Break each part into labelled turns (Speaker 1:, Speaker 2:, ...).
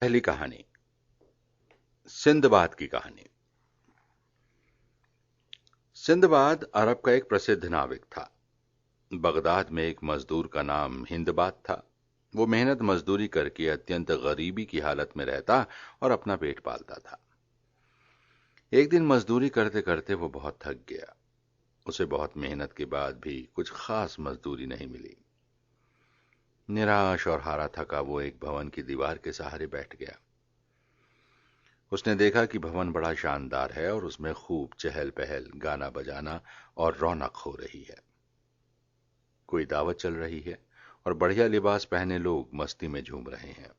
Speaker 1: पहली कहानी, सिंदबाद की कहानी। सिंदबाद अरब का एक प्रसिद्ध नाविक था। बगदाद में एक मजदूर का नाम हिंदबाद था। वो मेहनत मजदूरी करके अत्यंत गरीबी की हालत में रहता और अपना पेट पालता था। एक दिन मजदूरी करते करते वो बहुत थक गया। उसे बहुत मेहनत के बाद भी कुछ खास मजदूरी नहीं मिली। निराश और हारा थका वो एक भवन की दीवार के सहारे बैठ गया। उसने देखा कि भवन बड़ा शानदार है और उसमें खूब चहल पहल, गाना बजाना और रौनक हो रही है। कोई दावत चल रही है और बढ़िया लिबास पहने लोग मस्ती में झूम रहे हैं।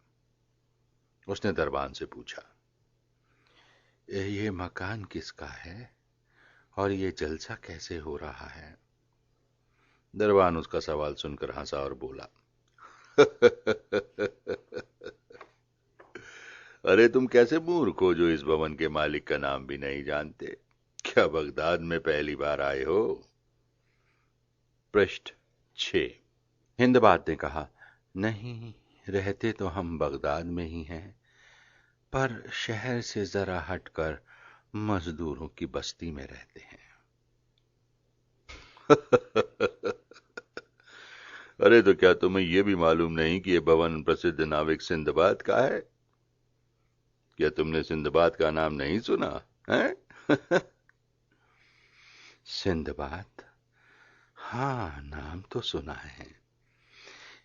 Speaker 1: उसने दरबान से पूछा, ये मकान किसका है और ये जलसा कैसे हो रहा है?" दरबान उसका सवाल सुनकर हंसा और बोला, अरे तुम कैसे मूर्ख हो जो इस भवन के मालिक का नाम भी नहीं जानते। क्या बगदाद में पहली बार आए हो? पृष्ठ 6। हिंदबाद ने कहा, नहीं, रहते तो हम बगदाद में ही हैं, पर शहर से जरा हटकर मजदूरों की बस्ती में रहते हैं। अरे तो क्या तुम्हें यह भी मालूम नहीं कि यह भवन प्रसिद्ध नाविक सिंदबाद का है? क्या तुमने सिंदबाद का नाम नहीं सुना है? सिंदबाद? हाँ, नाम तो सुना है।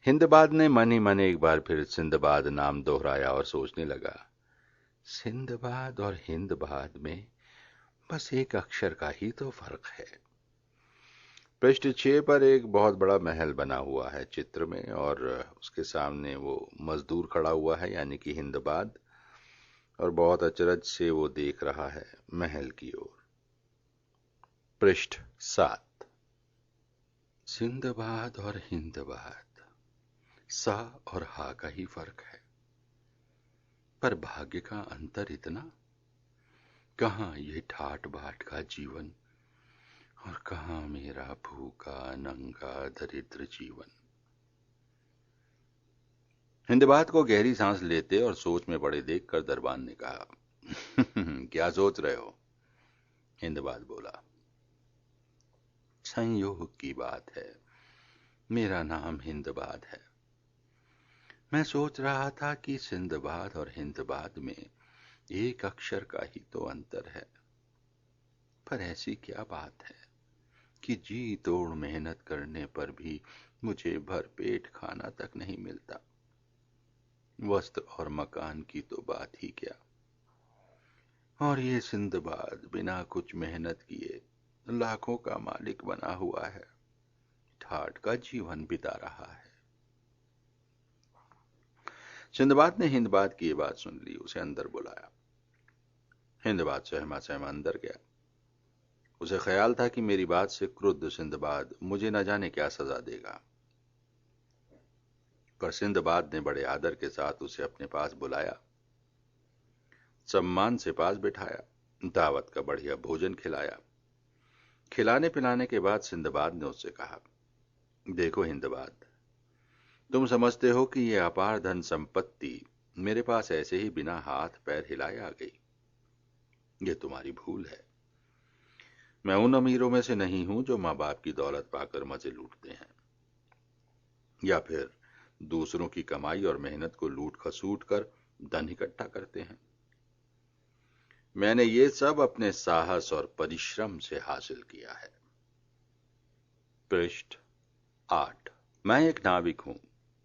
Speaker 1: हिंदबाद ने मन ही मन एक बार फिर सिंदबाद नाम दोहराया और सोचने लगा, सिंदबाद और हिंदबाद में बस एक अक्षर का ही तो फर्क है। पृष्ठ 6 पर एक बहुत बड़ा महल बना हुआ है चित्र में, और उसके सामने वो मजदूर खड़ा हुआ है, यानी कि हिंदबाद, और बहुत अचरज से वो देख रहा है महल की ओर। पृष्ठ 7। सिंदबाद और हिंदबाद, सा और हा का ही फर्क है, पर भाग्य का अंतर इतना। कहाँ ये ठाट बाट का जीवन और कहाँ मेरा भूखा नंगा दरिद्र जीवन। हिंदबाद को गहरी सांस लेते और सोच में पड़े देखकर दरबान ने कहा, क्या सोच रहे हो? हिंदबाद बोला, संयोग की बात है, मेरा नाम हिंदबाद है। मैं सोच रहा था कि सिंदबाद और हिंदबाद में एक अक्षर का ही तो अंतर है, पर ऐसी क्या बात है कि जी तोड़ मेहनत करने पर भी मुझे भरपेट खाना तक नहीं मिलता। वस्त्र और मकान की तो बात ही क्या, और ये सिंदबाद बिना कुछ मेहनत किए लाखों का मालिक बना हुआ है, ठाठ का जीवन बिता रहा है। सिंदबाद ने हिंदबाद की ये बात सुन ली, उसे अंदर बुलाया। हिंदबाद सहमा सहमा अंदर गया। उसे ख्याल था कि मेरी बात से क्रुद्ध सिंदबाद मुझे न जाने क्या सजा देगा, पर सिंदबाद ने बड़े आदर के साथ उसे अपने पास बुलाया, सम्मान से पास बिठाया, दावत का बढ़िया भोजन खिलाया। खिलाने पिलाने के बाद सिंदबाद ने उससे कहा, देखो हिंदबाद, तुम समझते हो कि यह अपार धन संपत्ति मेरे पास ऐसे ही बिना हाथ पैर हिलाए आ गई। यह तुम्हारी भूल है। मैं उन अमीरों में से नहीं हूं जो मां बाप की दौलत पाकर मजे लूटते हैं, या फिर दूसरों की कमाई और मेहनत को लूट खसूट कर धन इकट्ठा करते हैं। मैंने ये सब अपने साहस और परिश्रम से हासिल किया है। पृष्ठ 8। मैं एक नाविक हूं।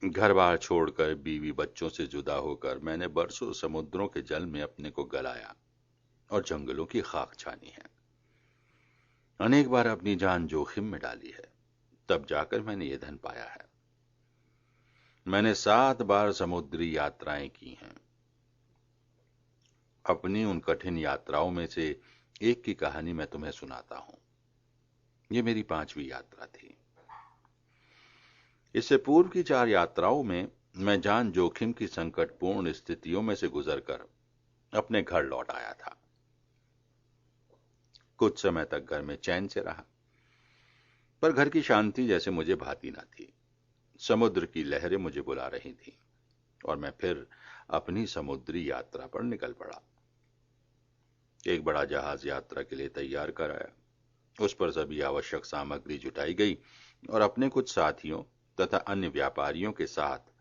Speaker 1: घर बार छोड़कर बीवी बच्चों से जुदा होकर मैंने बरसों समुद्रों के जल में अपने को गलाया और जंगलों की खाक छानी है। अनेक बार अपनी जान जोखिम में डाली है, तब जाकर मैंने ये धन पाया है। मैंने 7 बार समुद्री यात्राएं की हैं। अपनी उन कठिन यात्राओं में से एक की कहानी मैं तुम्हें सुनाता हूं। ये मेरी 5वीं यात्रा थी। इससे पूर्व की 4 यात्राओं में मैं जान जोखिम की संकटपूर्ण स्थितियों में से गुजरकर अपने घर लौट आया था। कुछ समय तक घर में चैन से रहा, पर घर की शांति जैसे मुझे भाती न थी। समुद्र की लहरें मुझे बुला रही थीं और मैं फिर अपनी समुद्री यात्रा पर निकल पड़ा। एक बड़ा जहाज यात्रा के लिए तैयार कराया, उस पर सभी आवश्यक सामग्री जुटाई गई और अपने कुछ साथियों तथा अन्य व्यापारियों के साथ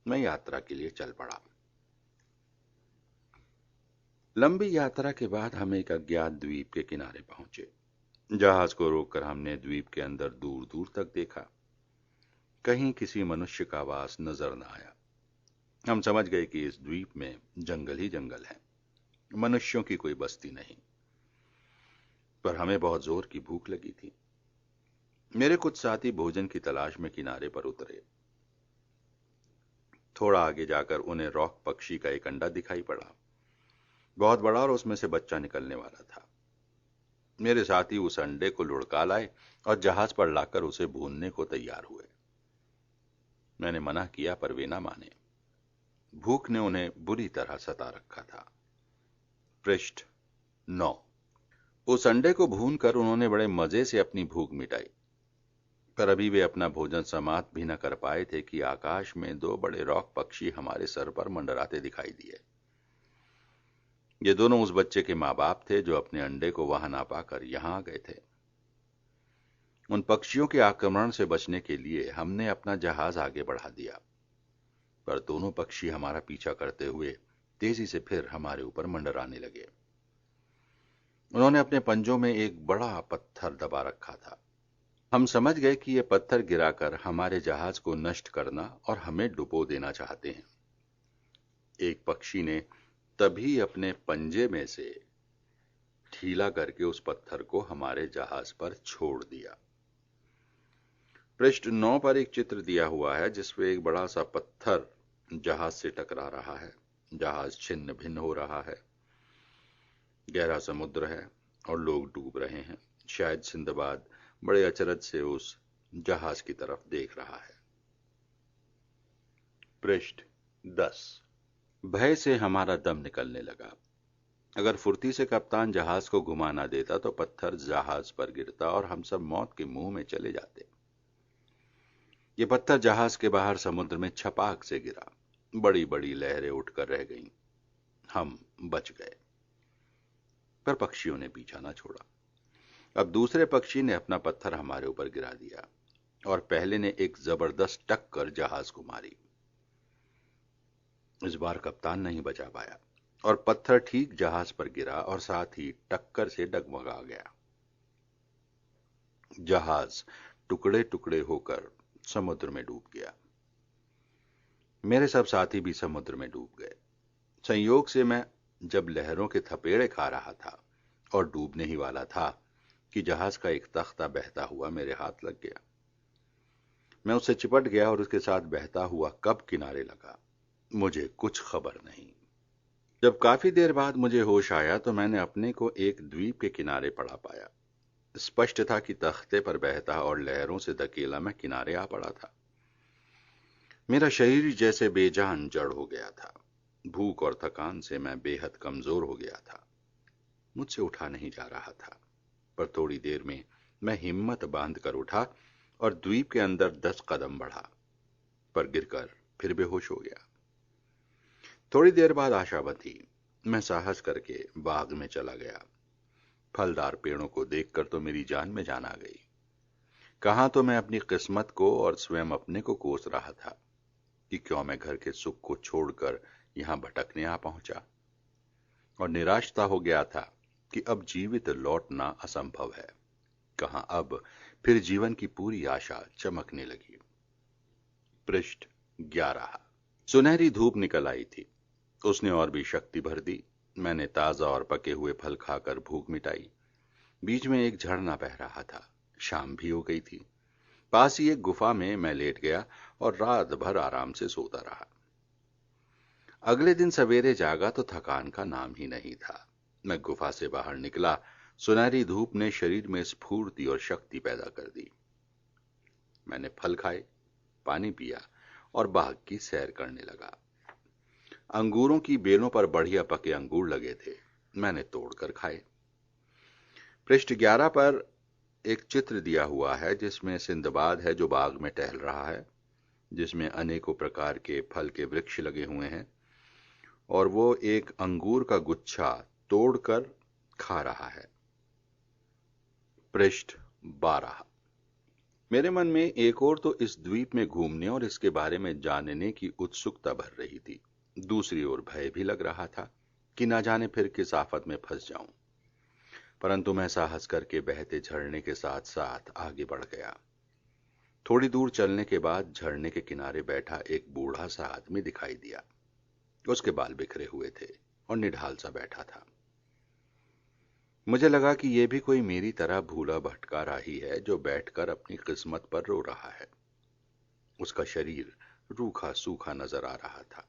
Speaker 1: मैं यात्रा के लिए चल पड़ा। लंबी यात्रा के बाद हम एक अज्ञात द्वीप के किनारे पहुंचे। जहाज को रोककर हमने द्वीप के अंदर दूर दूर तक देखा। कहीं किसी मनुष्य का वास नजर न आया। हम समझ गए कि इस द्वीप में जंगल ही जंगल है, मनुष्यों की कोई बस्ती नहीं। पर हमें बहुत जोर की भूख लगी थी। मेरे कुछ साथी भोजन की तलाश में किनारे पर उतरे। थोड़ा आगे जाकर उन्हें रॉक पक्षी का एक अंडा दिखाई पड़ा, बहुत बड़ा, और उसमें से बच्चा निकलने वाला था। मेरे साथी उस अंडे को लुढ़का लाए और जहाज पर लाकर उसे भूनने को तैयार हुए। मैंने मना किया पर वे ना माने। भूख ने उन्हें बुरी तरह सता रखा था। पृष्ठ 9। उस अंडे को भूनकर उन्होंने बड़े मजे से अपनी भूख मिटाई, पर अभी वे अपना भोजन समाप्त भी न कर पाए थे कि आकाश में दो बड़े रॉक पक्षी हमारे सर पर मंडराते दिखाई दिए। ये दोनों उस बच्चे के माँ बाप थे जो अपने अंडे को वहां ना पाकर यहां आ गए थे। उन पक्षियों के आक्रमण से बचने के लिए हमने अपना जहाज आगे बढ़ा दिया, पर दोनों पक्षी हमारा पीछा करते हुए तेजी से फिर हमारे ऊपर मंडराने लगे। उन्होंने अपने पंजों में एक बड़ा पत्थर दबा रखा था। हम समझ गए कि यह पत्थर गिराकर हमारे जहाज को नष्ट करना और हमें डुबो देना चाहते हैं। एक पक्षी ने तभी अपने पंजे में से ढीला करके उस पत्थर को हमारे जहाज पर छोड़ दिया। पृष्ठ 9 पर एक चित्र दिया हुआ है जिसमें एक बड़ा सा पत्थर जहाज से टकरा रहा है। जहाज छिन्न भिन्न हो रहा है। गहरा समुद्र है और लोग डूब रहे हैं। शायद सिंदबाद बड़े अचरज से उस जहाज की तरफ देख रहा है। पृष्ठ 10। भय से हमारा दम निकलने लगा। अगर फुर्ती से कप्तान जहाज को घुमा ना देता तो पत्थर जहाज पर गिरता और हम सब मौत के मुंह में चले जाते। ये पत्थर जहाज के बाहर समुद्र में छपाक से गिरा। बड़ी बड़ी लहरें उठकर रह गईं। हम बच गए, पर पक्षियों ने पीछा ना छोड़ा। अब दूसरे पक्षी ने अपना पत्थर हमारे ऊपर गिरा दिया और पहले ने एक जबरदस्त टक्कर जहाज को मारी। इस बार कप्तान नहीं बचा पाया और पत्थर ठीक जहाज पर गिरा और साथ ही टक्कर से डगमगा गया। जहाज टुकड़े टुकड़े होकर समुद्र में डूब गया। मेरे सब साथी भी समुद्र में डूब गए। संयोग से मैं जब लहरों के थपेड़े खा रहा था और डूबने ही वाला था कि जहाज का एक तख्ता बहता हुआ मेरे हाथ लग गया। मैं उससे चिपट गया और उसके साथ बहता हुआ कब किनारे लगा, मुझे कुछ खबर नहीं। जब काफी देर बाद मुझे होश आया तो मैंने अपने को एक द्वीप के किनारे पड़ा पाया। स्पष्ट था कि तख्ते पर बहता और लहरों से धकेला मैं किनारे आ पड़ा था। मेरा शरीर जैसे बेजान जड़ हो गया था। भूख और थकान से मैं बेहद कमजोर हो गया था। मुझसे उठा नहीं जा रहा था, पर थोड़ी देर में मैं हिम्मत बांधकर उठा और द्वीप के अंदर 10 कदम बढ़ा, पर गिरकर फिर बेहोश हो गया। थोड़ी देर बाद आशा बंधी। मैं साहस करके बाग में चला गया। फलदार पेड़ों को देखकर तो मेरी जान में जान आ गई। कहां तो मैं अपनी किस्मत को और स्वयं अपने को कोस रहा था कि क्यों मैं घर के सुख को छोड़कर यहां भटकने आ पहुंचा, और निराशता हो गया था कि अब जीवित लौटना असंभव है। कहां अब फिर जीवन की पूरी आशा चमकने लगी। पृष्ठ 11। सुनहरी धूप निकल आई थी। उसने और भी शक्ति भर दी। मैंने ताजा और पके हुए फल खाकर भूख मिटाई। बीच में एक झरना बह रहा था। शाम भी हो गई थी। पास ही एक गुफा में मैं लेट गया और रात भर आराम से सोता रहा। अगले दिन सवेरे जागा तो थकान का नाम ही नहीं था। मैं गुफा से बाहर निकला। सुनहरी धूप ने शरीर में स्फूर्ति और शक्ति पैदा कर दी। मैंने फल खाए, पानी पिया और बाग की सैर करने लगा। अंगूरों की बेलों पर बढ़िया पके अंगूर लगे थे। मैंने तोड़कर खाए। पृष्ठ 11 पर एक चित्र दिया हुआ है जिसमें सिंदबाद है जो बाग में टहल रहा है, जिसमें अनेकों प्रकार के फल के वृक्ष लगे हुए हैं। और वो एक अंगूर का गुच्छा तोड़कर खा रहा है। पृष्ठ 12। मेरे मन में एक और तो इस द्वीप में घूमने और इसके बारे में जानने की उत्सुकता भर रही थी, दूसरी ओर भय भी लग रहा था कि ना जाने फिर किस आफत में फंस जाऊं। परंतु मैं साहस करके बहते झरने के साथ साथ आगे बढ़ गया। थोड़ी दूर चलने के बाद झरने के किनारे बैठा एक बूढ़ा सा आदमी दिखाई दिया। उसके बाल बिखरे हुए थे और निढाल सा बैठा था। मुझे लगा कि यह भी कोई मेरी तरह भूला भटका राही है जो बैठकर अपनी किस्मत पर रो रहा है। उसका शरीर रूखा सूखा नजर आ रहा था।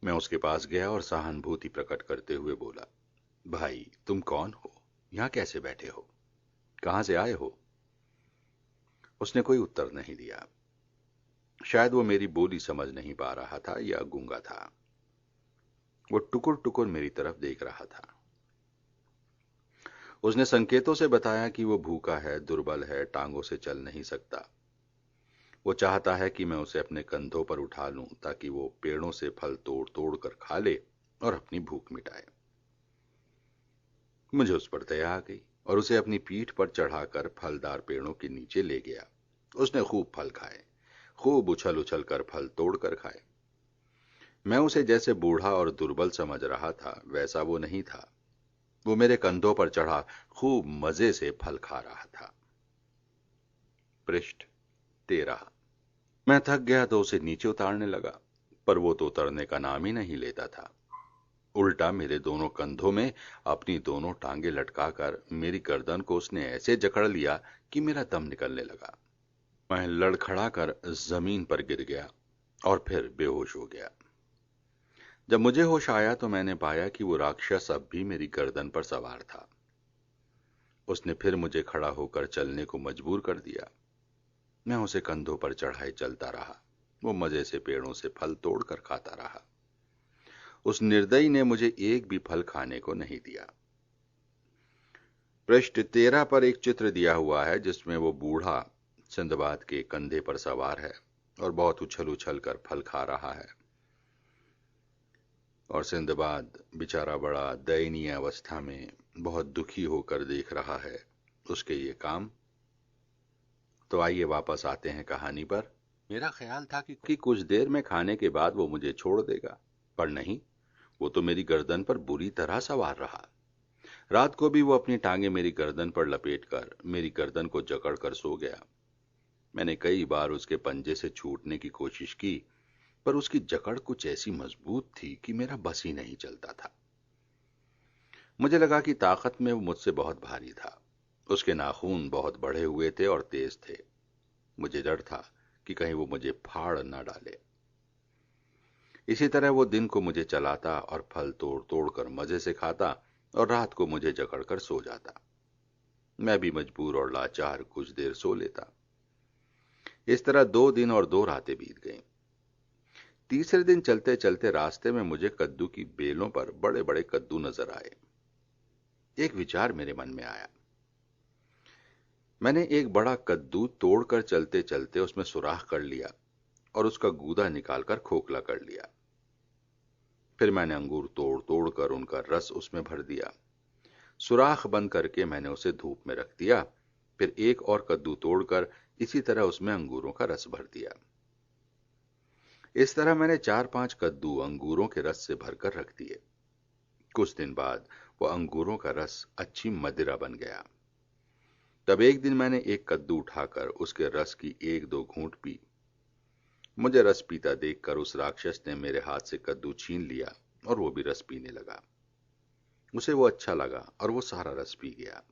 Speaker 1: मैं उसके पास गया और सहानुभूति प्रकट करते हुए बोला, भाई तुम कौन हो? यहां कैसे बैठे हो? कहां से आए हो? उसने कोई उत्तर नहीं दिया। शायद वो मेरी बोली समझ नहीं पा रहा था या गूंगा था। वो टुकुर टुकुर मेरी तरफ देख रहा था। उसने संकेतों से बताया कि वो भूखा है, दुर्बल है, टांगों से चल नहीं सकता। वो चाहता है कि मैं उसे अपने कंधों पर उठा लूं ताकि वो पेड़ों से फल तोड़ तोड़ कर खा ले और अपनी भूख मिटाए। मुझे उस पर दया आ गई और उसे अपनी पीठ पर चढ़ाकर फलदार पेड़ों के नीचे ले गया। उसने खूब फल खाए, खूब उछल उछल कर फल तोड़ कर खाए। मैं उसे जैसे बूढ़ा और दुर्बल समझ रहा था वैसा वो नहीं था। वो मेरे कंधों पर चढ़ा खूब मजे से फल खा रहा था। पृष्ठ 13। मैं थक गया तो उसे नीचे उतारने लगा, पर वो तो उतरने का नाम ही नहीं लेता था। उल्टा मेरे दोनों कंधों में अपनी दोनों टांगे लटकाकर मेरी गर्दन को उसने ऐसे जकड़ लिया कि मेरा दम निकलने लगा। मैं लड़खड़ा कर जमीन पर गिर गया और फिर बेहोश हो गया। जब मुझे होश आया तो मैंने पाया कि वो राक्षस अब भी मेरी गर्दन पर सवार था। उसने फिर मुझे खड़ा होकर चलने को मजबूर कर दिया। मैं उसे कंधों पर चढ़ाए चलता रहा। वो मजे से पेड़ों से फल तोड़कर खाता रहा। उस निर्दयी ने मुझे एक भी फल खाने को नहीं दिया। पृष्ठ 13 पर एक चित्र दिया हुआ है जिसमें वो बूढ़ा सिंदबाद के कंधे पर सवार है और बहुत उछल उछल कर फल खा रहा है। और सिंदबाद बेचारा बड़ा दयनीय अवस्था में बहुत दुखी होकर देख रहा है उसके ये काम। तो आइए वापस आते हैं कहानी पर। मेरा ख्याल था कि कुछ देर में खाने के बाद वो मुझे छोड़ देगा, पर नहीं, वो तो मेरी गर्दन पर बुरी तरह सवार रहा। रात को भी वो अपनी टांगे मेरी गर्दन पर लपेटकर मेरी गर्दन को जकड़ कर सो गया। मैंने कई बार उसके पंजे से छूटने की कोशिश की, पर उसकी जकड़ कुछ ऐसी मजबूत थी कि मेरा बस ही नहीं चलता था। मुझे लगा कि ताकत में वो मुझसे बहुत भारी था। उसके नाखून बहुत बढ़े हुए थे और तेज थे। मुझे डर था कि कहीं वो मुझे फाड़ न डाले। इसी तरह वो दिन को मुझे चलाता और फल तोड़ तोड़ कर मजे से खाता और रात को मुझे जकड़कर सो जाता। मैं भी मजबूर और लाचार कुछ देर सो लेता। इस तरह 2 दिन और 2 रातें बीत गईं। तीसरे दिन चलते चलते रास्ते में मुझे कद्दू की बेलों पर बड़े बड़े कद्दू नजर आए। एक विचार मेरे मन में आया। मैंने एक बड़ा कद्दू तोड़कर चलते चलते उसमें सुराख कर लिया और उसका गूदा निकालकर खोखला कर लिया। फिर मैंने अंगूर तोड़ तोड़ कर उनका रस उसमें भर दिया। सुराख बंद करके मैंने उसे धूप में रख दिया। फिर एक और कद्दू तोड़कर इसी तरह उसमें अंगूरों का रस भर दिया। इस तरह मैंने 4-5 कद्दू अंगूरों के रस से भरकर रख दिए। कुछ दिन बाद वो अंगूरों का रस अच्छी मदिरा बन गया। तब एक दिन मैंने एक कद्दू उठाकर उसके रस की 1-2 घूंट पी। मुझे रस पीता देखकर उस राक्षस ने मेरे हाथ से कद्दू छीन लिया और वो भी रस पीने लगा। उसे वो अच्छा लगा और वो सारा रस पी गया।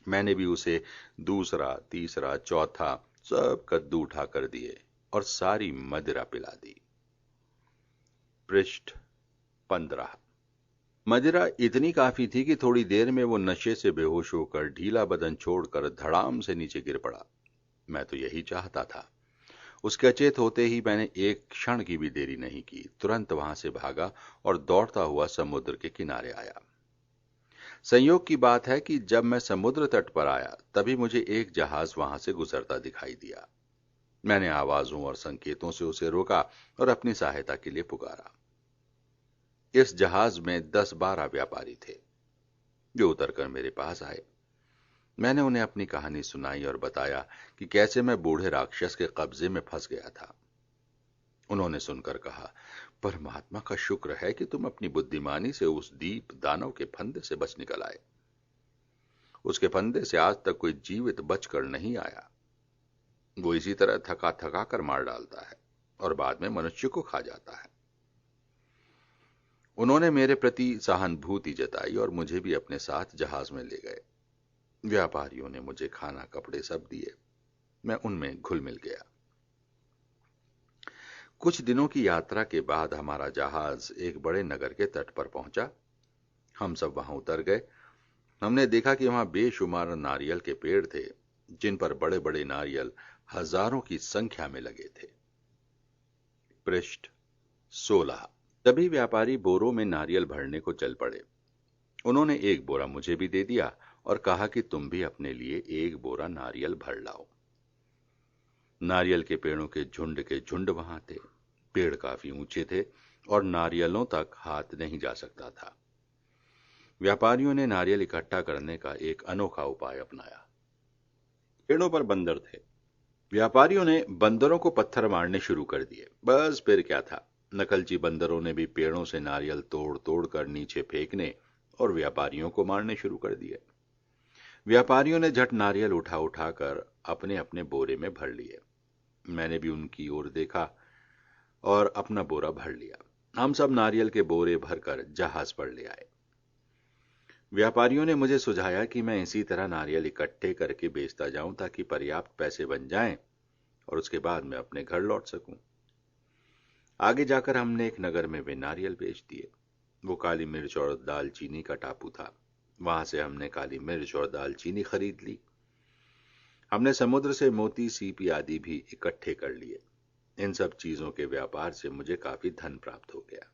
Speaker 1: मैंने भी उसे दूसरा, तीसरा, चौथा सब कद्दू उठा कर दिए और सारी मदिरा पिला दी। पृष्ठ 15। मदिरा इतनी काफी थी कि थोड़ी देर में वो नशे से बेहोश होकर ढीला बदन छोड़कर धड़ाम से नीचे गिर पड़ा। मैं तो यही चाहता था। उसके अचेत होते ही मैंने एक क्षण की भी देरी नहीं की, तुरंत वहां से भागा और दौड़ता हुआ समुद्र के किनारे आया। संयोग की बात है कि जब मैं समुद्र तट पर आया तभी मुझे एक जहाज वहां से गुजरता दिखाई दिया। मैंने आवाजों और संकेतों से उसे रोका और अपनी सहायता के लिए पुकारा। इस जहाज में 10-12 व्यापारी थे जो उतरकर मेरे पास आए। मैंने उन्हें अपनी कहानी सुनाई और बताया कि कैसे मैं बूढ़े राक्षस के कब्जे में फंस गया था। उन्होंने सुनकर कहा, परमात्मा का शुक्र है कि तुम अपनी बुद्धिमानी से उस दीप दानव के फंदे से बच निकल आए। उसके फंदे से आज तक कोई जीवित बचकर नहीं आया। वो इसी तरह थका थका कर मार डालता है और बाद में मनुष्य को खा जाता है। उन्होंने मेरे प्रति सहानुभूति जताई और मुझे भी अपने साथ जहाज में ले गए। व्यापारियों ने मुझे खाना कपड़े सब दिए। मैं उनमें घुल मिल गया। कुछ दिनों की यात्रा के बाद हमारा जहाज एक बड़े नगर के तट पर पहुंचा। हम सब वहां उतर गए। हमने देखा कि वहां बेशुमार नारियल के पेड़ थे, जिन पर बड़े बड़े नारियल हजारों की संख्या में लगे थे। पृष्ठ 16। तभी व्यापारी बोरों में नारियल भरने को चल पड़े। उन्होंने एक बोरा मुझे भी दे दिया और कहा कि तुम भी अपने लिए एक बोरा नारियल भर लाओ। नारियल के पेड़ों के झुंड वहां थे। पेड़ काफी ऊंचे थे और नारियलों तक हाथ नहीं जा सकता था। व्यापारियों ने नारियल इकट्ठा करने का एक अनोखा उपाय अपनाया। पेड़ों पर बंदर थे। व्यापारियों ने बंदरों को पत्थर मारने शुरू कर दिए। बस फिर क्या था, नकलची बंदरों ने भी पेड़ों से नारियल तोड़ तोड़ कर नीचे फेंकने और व्यापारियों को मारने शुरू कर दिए। व्यापारियों ने झट नारियल उठा उठा कर अपने अपने बोरे में भर लिए। मैंने भी उनकी ओर देखा और अपना बोरा भर लिया। हम सब नारियल के बोरे भरकर जहाज पर ले आए। व्यापारियों ने मुझे सुझाया कि मैं इसी तरह नारियल इकट्ठे करके बेचता जाऊं ताकि पर्याप्त पैसे बन जाएं और उसके बाद मैं अपने घर लौट सकूं। आगे जाकर हमने एक नगर में वे नारियल बेच दिए। वो काली मिर्च और दालचीनी का टापू था। वहां से हमने काली मिर्च और दालचीनी खरीद ली। हमने समुद्र से मोती, सीपी आदि भी इकट्ठे कर लिए। इन सब चीजों के व्यापार से मुझे काफी धन प्राप्त हो गया।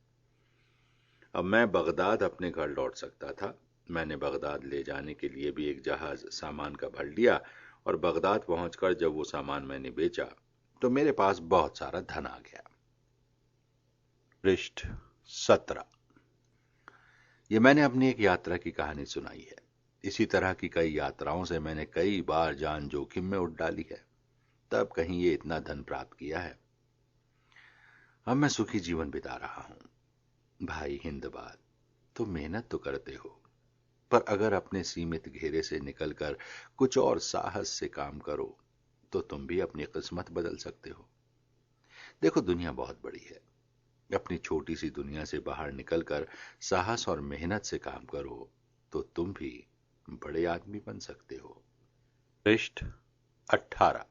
Speaker 1: अब मैं बगदाद अपने घर लौट सकता था। मैंने बगदाद ले जाने के लिए भी एक जहाज सामान का भर लिया और बगदाद पहुंचकर जब वो सामान मैंने बेचा तो मेरे पास बहुत सारा धन आ गया। पृष्ठ 17। ये मैंने अपनी एक यात्रा की कहानी सुनाई है। इसी तरह की कई यात्राओं से मैंने कई बार जान जोखिम में उठ डाली है, तब कहीं ये इतना धन प्राप्त किया है। अब मैं सुखी जीवन बिता रहा हूं। भाई हिंदबाद, तुम मेहनत तो करते हो, पर अगर अपने सीमित घेरे से निकलकर कुछ और साहस से काम करो तो तुम भी अपनी किस्मत बदल सकते हो। देखो, दुनिया बहुत बड़ी है। अपनी छोटी सी दुनिया से बाहर निकलकर साहस और मेहनत से काम करो तो तुम भी बड़े आदमी बन सकते हो। पृष्ठ 18।